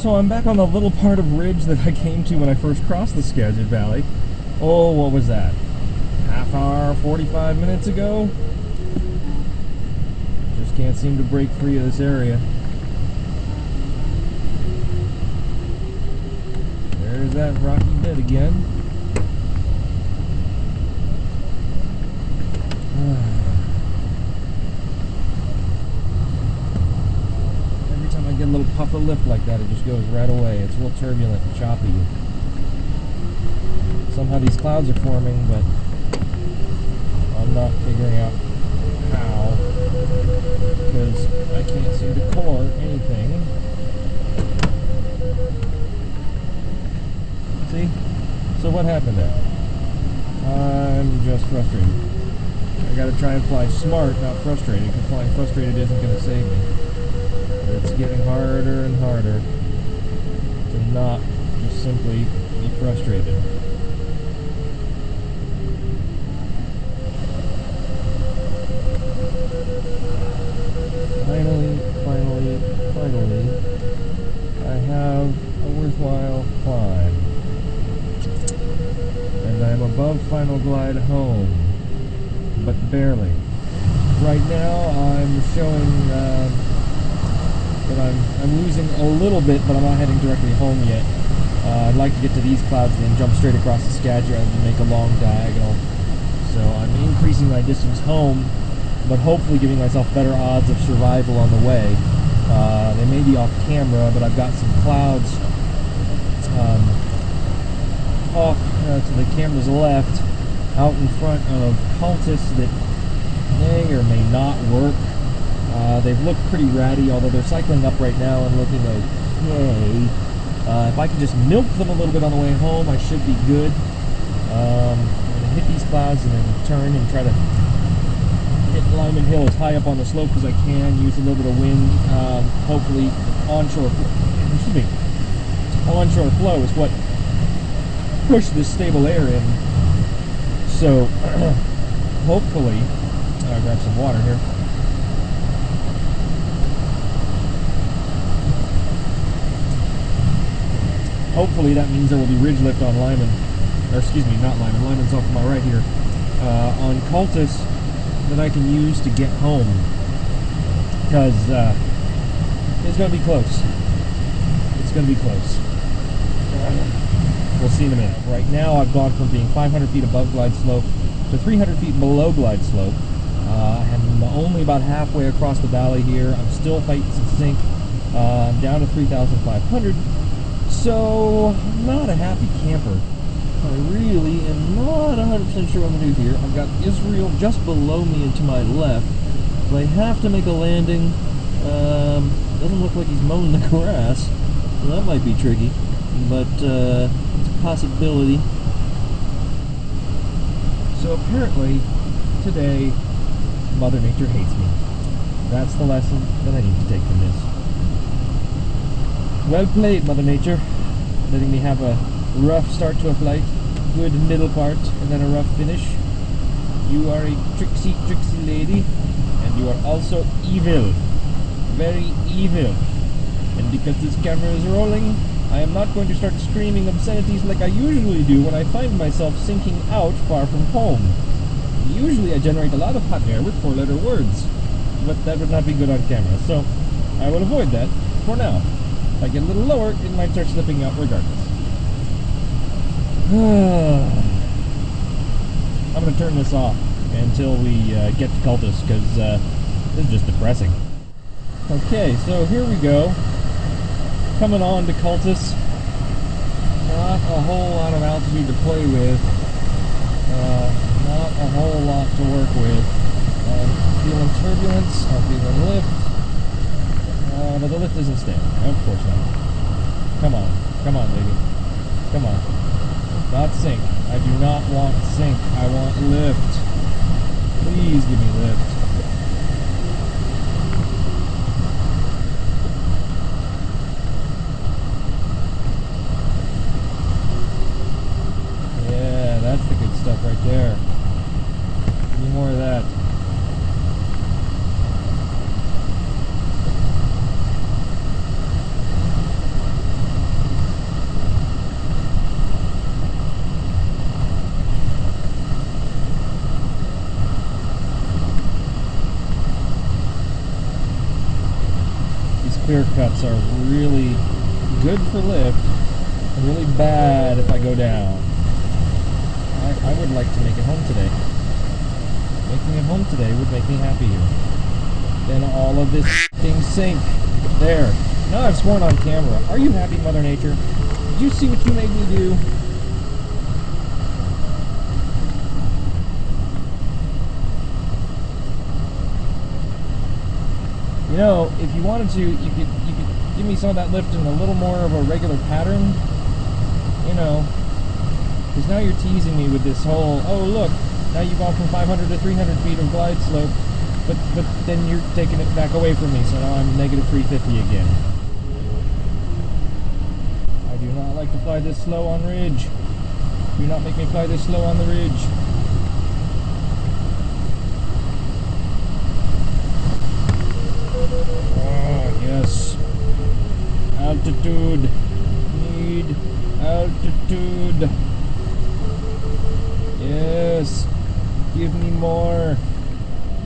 So I'm back on the little part of ridge that I came to when I first crossed the Skagit Valley. Oh, what was that? Half hour, 45 minutes ago? Just can't seem to break free of this area. There's that rocky bit again. Every time I get a little puff of lip like that, it just goes right away. It's real turbulent and choppy. Somehow these clouds are forming, but I'm not figuring out how, because I can't seem to core anything. See? So what happened there? I'm just frustrated. I gotta try and fly smart, not frustrated, because flying frustrated isn't gonna save me. But it's getting harder and harder to not just simply be frustrated. Finally, I have a worthwhile climb. And I'm above final glide home, but barely. Right now I'm showing that I'm losing a little bit, but I'm not heading directly home yet. I'd like to get to these clouds and then jump straight across the Skagit rather than make a long diagonal. So I'm increasing my distance home, but hopefully giving myself better odds of survival on the way. They may be off camera, but I've got some clouds off to the camera's left, out in front of Cultus that may or may not work. They've looked pretty ratty, although they're cycling up right now and looking okay. If I can just milk them a little bit on the way home, I should be good. I'm going to hit these clouds and then turn and try to hit Lyman Hill as high up on the slope as I can, use a little bit of wind, hopefully onshore flow is what pushed this stable air in. So hopefully, I'll grab some water here. Hopefully that means there will be ridge lift on Lyman, or excuse me, not Lyman, Lyman's off to my right here, on Cultus, that I can use to get home, because it's going to be close. It's going to be close. We'll see in a minute. Right now I've gone from being 500 feet above glide slope to 300 feet below glide slope. I'm only about halfway across the valley here. I'm still fighting some sink. I'm down to 3,500. So, I'm not a happy camper. I really am not 100% sure what I'm going to do here. I've got Israel just below me and to my left. So I have to make a landing. Doesn't look like he's mowing the grass. So that might be tricky. But it's a possibility. So apparently, today, Mother Nature hates me. That's the lesson that I need to take from this. Well played, Mother Nature, letting me have a rough start to a flight, good middle part, and then a rough finish. You are a tricksy, tricksy lady, and you are also evil. Very evil. And because this camera is rolling, I am not going to start screaming obscenities like I usually do when I find myself sinking out far from home. Usually I generate a lot of hot air with 4-letter words, but that would not be good on camera, so I will avoid that for now. If I get a little lower, it might start slipping out regardless. I'm going to turn this off until we get to Cultus, because this is just depressing. Okay, so here we go. Coming on to Cultus. Not a whole lot of altitude to play with. Not a whole lot to work with. I'm feeling turbulence, I'm feeling lift. But the lift isn't staying. Of course not. Come on, baby. Come on. Not sink. I do not want sink. I want lift. Please give me lift. Yeah, that's the good stuff right there. Give me more of that. fair cuts are really good for lift and really bad if I go down. I would like to make it home today. Making it home today would make me happier than all of this f***ing sink. There. Now I've sworn on camera. Are you happy, Mother Nature? Did you see what you made me do? You know, if you wanted to, you could give me some of that lift in a little more of a regular pattern. You know, because now you're teasing me with this whole, oh look, now you've gone from 500 to 300 feet of glide slope, but then you're taking it back away from me, so now I'm negative 350 again. I do not like to fly this slow on ridge. Do not make me fly this slow on the ridge. Oh, yes. Altitude. Need altitude. Yes. Give me more.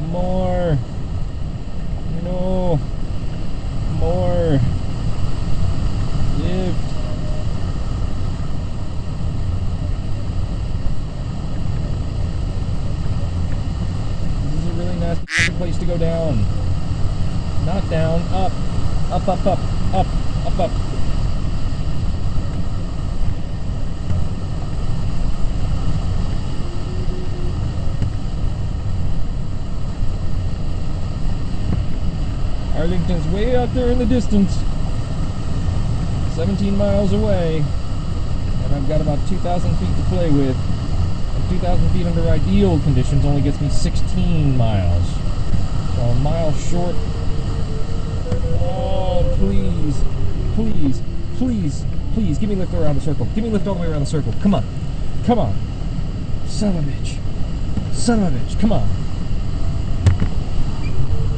More. No. More. Lift. This is a really nasty place to go down. Not down, up. Up, up, up, up, up, up. Arlington's way out there in the distance. 17 miles away. And I've got about 2,000 feet to play with. And 2,000 feet under ideal conditions only gets me 16 miles. So a mile short. Oh, please, please, please, please, give me lift around the circle. Give me lift all the way around the circle. Come on. Come on. Son of a bitch. Son of a bitch. Come on.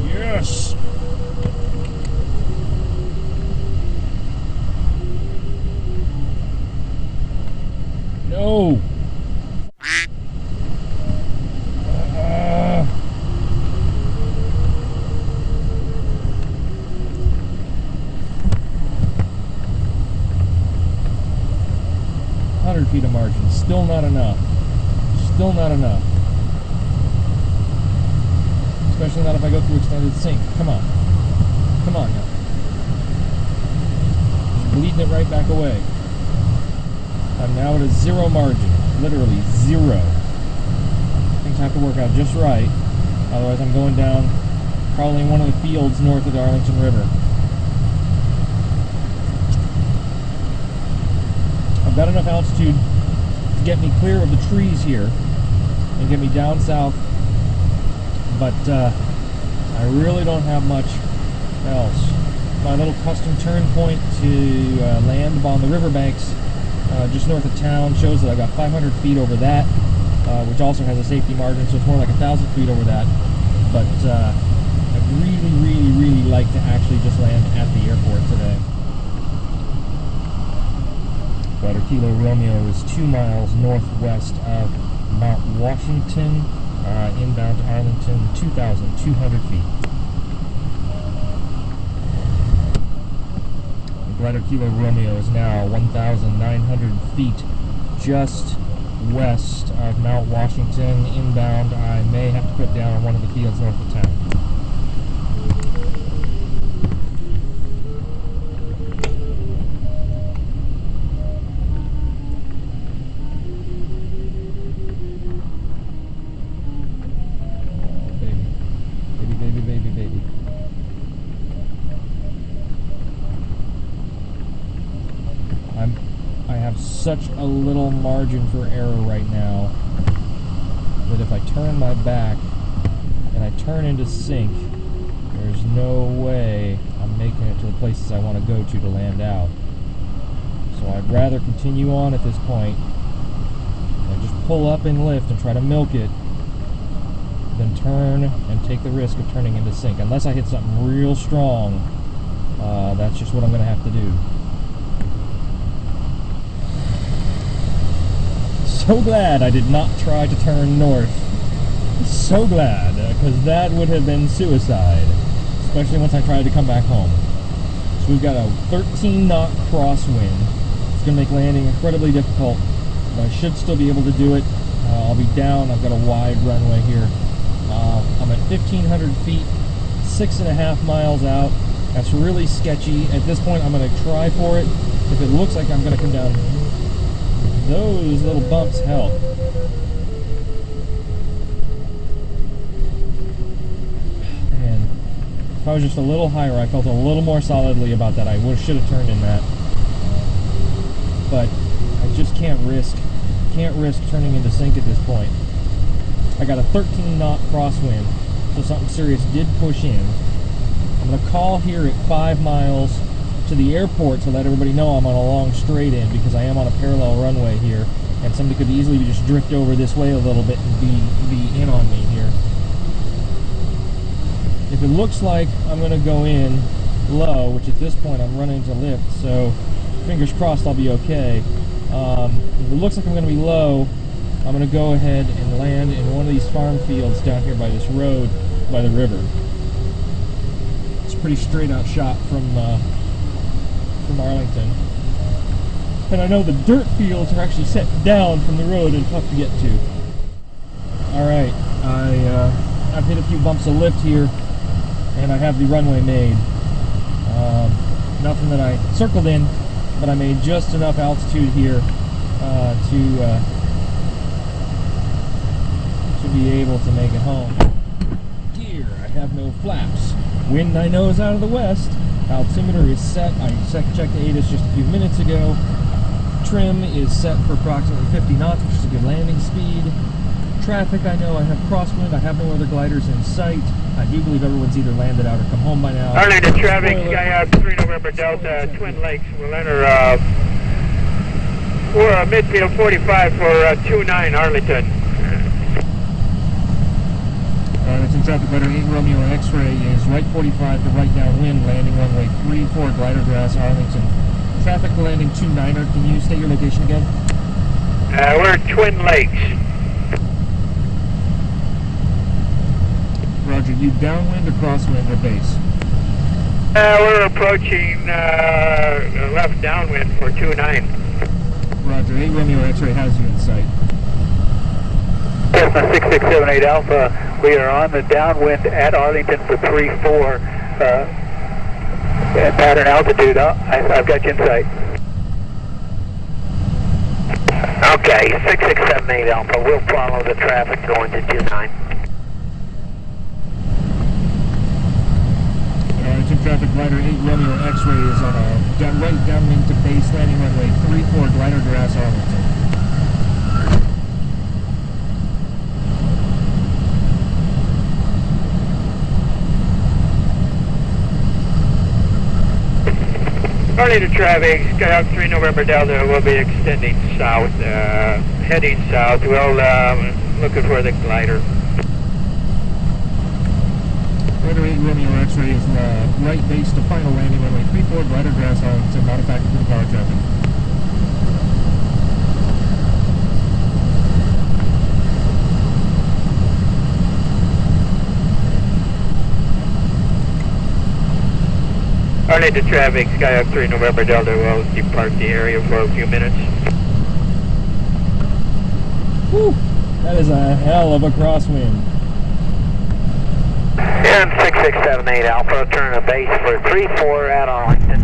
Yes. No. 100 feet of margin. Still not enough. Still not enough. Especially not if I go through extended sink. Come on. Come on now. Just bleeding it right back away. I'm now at a zero margin. Literally zero. Things have to work out just right. Otherwise I'm going down probably in one of the fields north of the Arlington River. I've got enough altitude to get me clear of the trees here and get me down south, but I really don't have much else. My little custom turn point to land on the riverbanks just north of town shows that I've got 500 feet over that, which also has a safety margin, so it's more like 1,000 feet over that. But I'd really, really, really like to actually just land at the airport today. Glider Kilo Romeo is 2 miles northwest of Mount Washington, inbound to Arlington, 2,200 feet. Glider Kilo Romeo is now 1,900 feet just west of Mount Washington, inbound. I may have to put down on one of the fields north of town. Such a little margin for error right now that if I turn my back and I turn into sink, there's no way I'm making it to the places I want to go to land out. So I'd rather continue on at this point and just pull up and lift and try to milk it than turn and take the risk of turning into sink. Unless I hit something real strong, that's just what I'm going to have to do. So glad I did not try to turn north. So glad, because that would have been suicide. Especially once I tried to come back home. So we've got a 13-knot crosswind. It's going to make landing incredibly difficult, but I should still be able to do it. I'll be down. I've got a wide runway here. I'm at 1,500 feet, 6.5 miles out. That's really sketchy. At this point, I'm going to try for it. If it looks like I'm going to come down, those little bumps help. Man, if I was just a little higher, I felt a little more solidly about that. I should have turned in that. But I just can't risk turning into sink at this point. I got a 13-knot crosswind, so something serious did push in. I'm going to call here at 5 miles to the airport to let everybody know I'm on a long straight in, because I am on a parallel runway here, and somebody could easily just drift over this way a little bit and be in on me here. If it looks like I'm going to go in low, which at this point I'm running to lift, so fingers crossed I'll be okay. If it looks like I'm going to be low, I'm going to go ahead and land in one of these farm fields down here by this road, by the river. It's a pretty straight out shot from Arlington. And I know the dirt fields are actually set down from the road and tough to get to. Alright, I've hit a few bumps of lift here, and I have the runway made. Nothing that I circled in, but I made just enough altitude here to be able to make it home. Gear, I have no flaps. Wind I know is out of the west. Altimeter is set. I checked the ATIS just a few minutes ago. Trim is set for approximately 50 knots, which is a good landing speed. Traffic, I know I have crosswind. I have no other gliders in sight. I do believe everyone's either landed out or come home by now. Arlington traffic, Skyhawk 3 November Delta, Twin Lakes. We'll enter midfield 45 for 29 Arlington. Arlington traffic, letter 8 Romeo X-ray is right 45 to right downwind, landing runway 34, glider grass, Arlington. Traffic landing 29er, can you state your location again? We're at Twin Lakes. Roger, you downwind or crosswind or base? We're approaching left downwind for 29. Roger, 8 Romeo X-ray has you in sight. Cessna 6678 Alpha, we are on the downwind at Arlington for 34 at pattern altitude. I've got you in sight. Okay, 6678 Alpha, we'll follow the traffic going to 29. Traffic glider 8 Romeo X-ray is on a right downwind to base, landing runway 34, glider grass, Arlington. Arlington traffic, Skyhawk 3 November Delta will be extending south, heading south. We'll looking for the glider. Glider 8 Romeo X-ray is right base to final landing runway 34, glider grass, Arlington, not a factor for the power traffic. Arlington traffic, Skyhawk 3 November Delta will depart the area for a few minutes. Whew, that is a hell of a crosswind. And 6678 Alpha, turn to base for 34 at Arlington.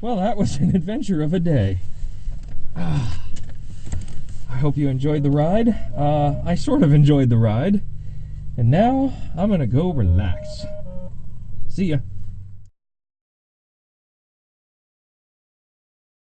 Well, that was an adventure of a day. I hope you enjoyed the ride. I sort of enjoyed the ride. And now, I'm gonna go relax. See ya.